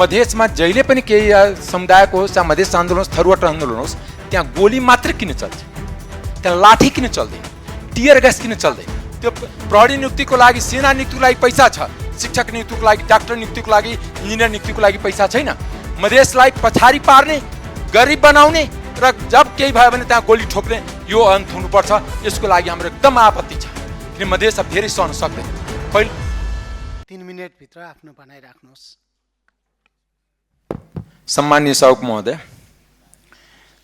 मधेसमा जहिले पनि केही समुदायको होस् या मधेस आन्दोलन होस् थरुवाट आन्दोलन होस् त्यहाँ गोली मात्र किन चल्छ, त्यहाँ लाठी किन चल्दैन, टियर ग्यास किन चल्दैन? त्यो प्रहरी नियुक्तिको लागि, सेना नियुक्तिको लागि पैसा छ, शिक्षक नियुक्तिको लागि, डाक्टर नियुक्तिको लागि, इन्जिनियर नियुक्तिको लागि पैसा छैन। मधेसलाई पछाडि पार्ने, गरिब बनाउने र जब केही भयो भने त्यहाँ गोली ठोक्ने यो अन्त हुनुपर्छ। यसको लागि हाम्रो एकदम आपत्ति छ, किन मधेस अब धेरै सहन सक्दैन। पहिलो 3 मिनेट भित्र आफ्नो भनाइ राख्नुहोस्। सम्माननीय सभामुख महोदय,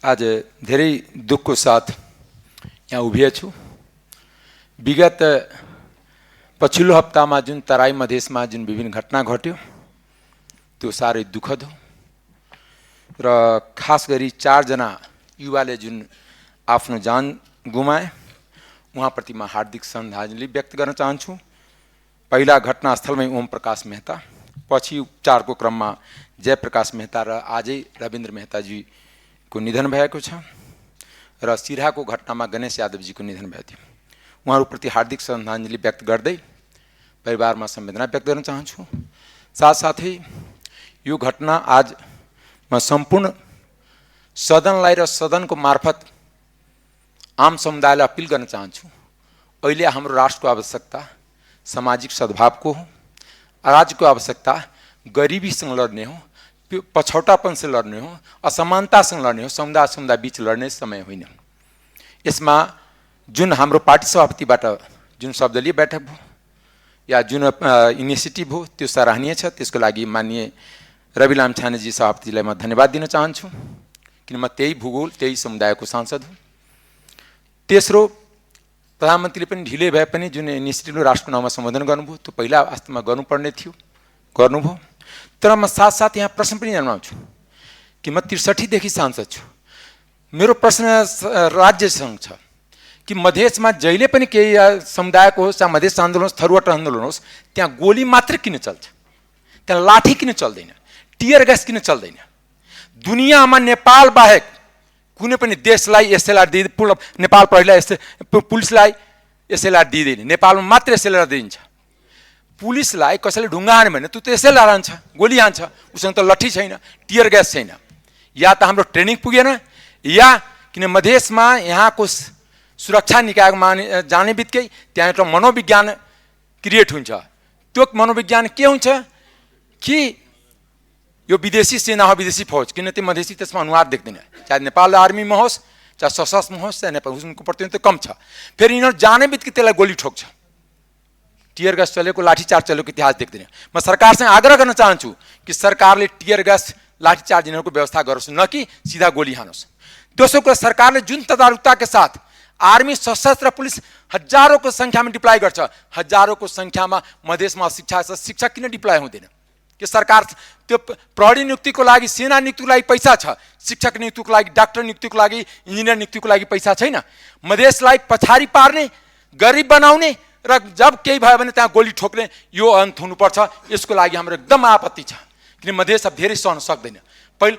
आज धेरै दुःखको साथ यहाँ उभिएछु। विगत पछिल्लो हप्तामा जुन तराई मधेसमा जुन विभिन्न घटना घट्यो त्यो साह्रै दुःखद हो र खास गरी 4 जना युवाले जुन आफ्नो जान गुमाए उहाँप्रति म हार्दिक श्रद्धाञ्जली व्यक्त गर्न चाहन्छु। पहिला घटनास्थलमै ओम प्रकाश मेहता, पछि उपचारको क्रममा जयप्रकाश मेहता र आजै रविन्द्र मेहताजीको निधन भएको छ र सिराहाको घटनामा गणेश यादवजीको निधन भएको थियो। उहाँहरूप्रति हार्दिक श्रद्धाञ्जली व्यक्त गर्दै परिवारमा संवेदना व्यक्त गर्न चाहन्छु। साथसाथै यो घटना आज म सम्पूर्ण सदनलाई र सदनको मार्फत आम समुदायलाई अपिल गर्न चाहन्छु। अहिले हाम्रो राष्ट्रको आवश्यकता सामाजिक सद्भावको हो, राज्यको आवश्यकता गरिबीसँग लड्ने हो, पछौटापनसँग लड्ने हो, असमानतासँग लड्ने हो, समुदाय बीच लड्ने समय होइन। यसमा जुन हाम्रो पार्टी सभापतिबाट जुन सर्वदलीय बैठक भयो या जुन इनिसिएटिभ हो त्यो सराहनीय छ। त्यसको लागि माननीय रवि लामिछानेजी सभापतिलाई म धन्यवाद दिन चाहन्छु, किन म त्यही भूगोल त्यही समुदायको सांसद हुँ। तेस्रो, प्रधानमन्त्रीले पनि ढिलै भए पनि जुन इनिसिएटिभले राष्ट्रको नाउँमा सम्बोधन गर्नुभयो त्यो पहिला वास्तवमा गर्नुपर्ने थियो, गर्नुभयो। तर म साथसाथ यहाँ प्रश्न पनि जनाउँछु कि म 63 देखि सांसद छु। मेरो प्रश्न राज्यसँग छ कि मधेसमा जहिले पनि केही समुदायको होस् या मधेस आन्दोलन होस् थरुवाट आन्दोलन होस् त्यहाँ गोली मात्र किन चल्छ, त्यहाँ लाठी किन चल्दैन, टियर ग्यास किन चल्दैन? दुनियाँमा नेपाल बाहेक कुनै पनि देशलाई एसएलआर दिँदैन, नेपाल प्रहरीलाई पुलिसलाई एसएलआर दिँदैन, नेपालमा मात्र एसएलआर दिन्छ। पुलिसलाई कसैले ढुङ्गा हान्यो भने त्यो त एसएलआर हान्छ, गोली हान्छ, उसँग त लट्ठी छैन, टियर ग्यास छैन। या त हाम्रो ट्रेनिङ पुगेन या किन मधेसमा यहाँको सुरक्षा निकायमा जाने बित्तिकै त्यहाँ एउटा मनोविज्ञान क्रिएट हुन्छ। त्यो मनोविज्ञान के हुन्छ कि यो विदेशी सेना हो, विदेशी फौज, किन त्यो मधेसी त्यसमा अनुहार देख्दैन, चाहे नेपाल आर्मीमा होस् चाहे सशस्त्रमा होस् चाहे नेपाल, उनको प्रतिनिधित्व कम छ। फेरि यिनीहरू जाने बित्तिकै त्यसलाई गोली ठोक्छ, टियर ग्यास चलेको, लाठीचार्ज चलेको इतिहास देख्दैन। म सरकारसँग आग्रह गर्न चाहन्छु कि सरकारले टियर ग्यास लाठीचार्ज यिनीहरूको व्यवस्था गरोस्, न कि सिधा गोली हानोस्। दोस्रो कुरा, सरकारले जुन तदारुकताका साथ आर्मी, सशस्त्र पुलिस हजारौंको संख्यामा डिप्लॉय गर्छ, हजारौंको संख्यामा मधेसमा शिक्षा छ, शिक्षा किन डिप्लॉय हुँदैन? कि सरकार त्यो प्रहरी नियुक्तिको लागि, सेना नियुक्तिको लागि पैसा छ, शिक्षक नियुक्तिको लागि, डाक्टर नियुक्तिको लागि, इन्जिनियर नियुक्तिको लागि पैसा छैन। मधेसलाई पछाडि पार्ने, गरिब बनाउने र जब केही भयो भने त्यहाँ गोली ठोक्ने यो अन्त हुनुपर्छ। यसको लागि हाम्रो एकदम आपत्ति छ, किन मधेस अब धेरै सहन सक्दैन। पहिलो